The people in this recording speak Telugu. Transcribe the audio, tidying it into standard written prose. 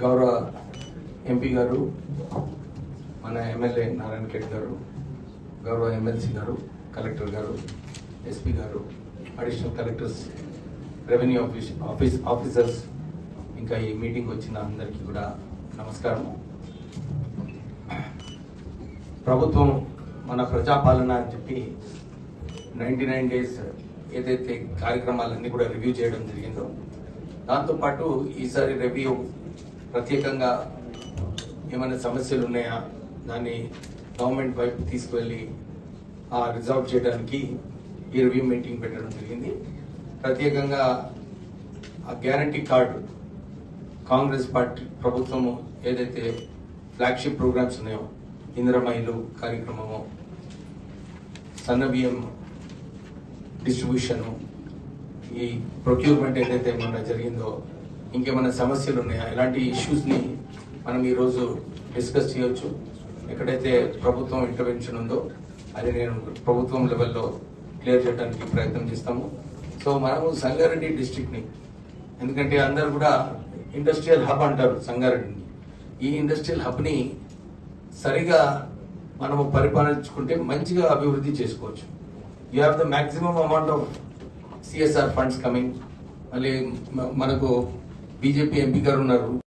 గౌరవ ఎంపీ గారు, మన ఎమ్మెల్యే నారాయణ ఖేడ్ గారు, గౌరవ ఎమ్మెల్సీ గారు, కలెక్టర్ గారు, ఎస్పీ గారు, అడిషనల్ కలెక్టర్స్, రెవెన్యూ ఆఫీసర్స్, ఇంకా ఈ మీటింగ్ వచ్చిన అందరికీ కూడా నమస్కారం. ప్రభుత్వం మన ప్రజాపాలన అని చెప్పి 99 days ఏదైతే కార్యక్రమాలన్నీ కూడా రివ్యూ చేయడం జరిగిందో, దాంతోపాటు ఈసారి రివ్యూ ప్రత్యేకంగా ఏమైనా సమస్యలు ఉన్నాయా దాన్ని గవర్నమెంట్ వైపు తీసుకువెళ్ళి రిజాల్వ్ చేయడానికి ఈ రివ్యూ మీటింగ్ పెట్టడం జరిగింది. ప్రత్యేకంగా ఆ గ్యారంటీ కార్డు కాంగ్రెస్ పార్టీ ప్రభుత్వము ఏదైతే ఫ్లాగ్షిప్ ప్రోగ్రామ్స్ ఉన్నాయో, ఇందిరమ్మ ఇల్లు కార్యక్రమము, సన్నబియ్యం డిస్ట్రిబ్యూషను, ఈ ప్రొక్యూర్మెంట్ ఏదైతే మొన్న జరిగిందో, ఇంకేమైనా సమస్యలు ఉన్నాయా, ఇలాంటి ఇష్యూస్ని మనం ఈరోజు డిస్కస్ చేయవచ్చు. ఎక్కడైతే ప్రభుత్వం ఇంటర్వెన్షన్ ఉందో అది నేను ప్రభుత్వం లెవెల్లో క్లియర్ చేయడానికి ప్రయత్నం చేస్తాము. సో మనము సంగారెడ్డి డిస్ట్రిక్ట్ని, ఎందుకంటే అందరు కూడా ఇండస్ట్రియల్ హబ్ అంటారు సంగారెడ్డిని, ఈ ఇండస్ట్రియల్ హబ్ని సరిగా మనము పరిపాలించుకుంటే మంచిగా అభివృద్ధి చేసుకోవచ్చు. You have the maximum amount of CSR funds coming. మళ్ళీ మనకు బీజేపీ ఎంపీ గారు ఉన్నారు.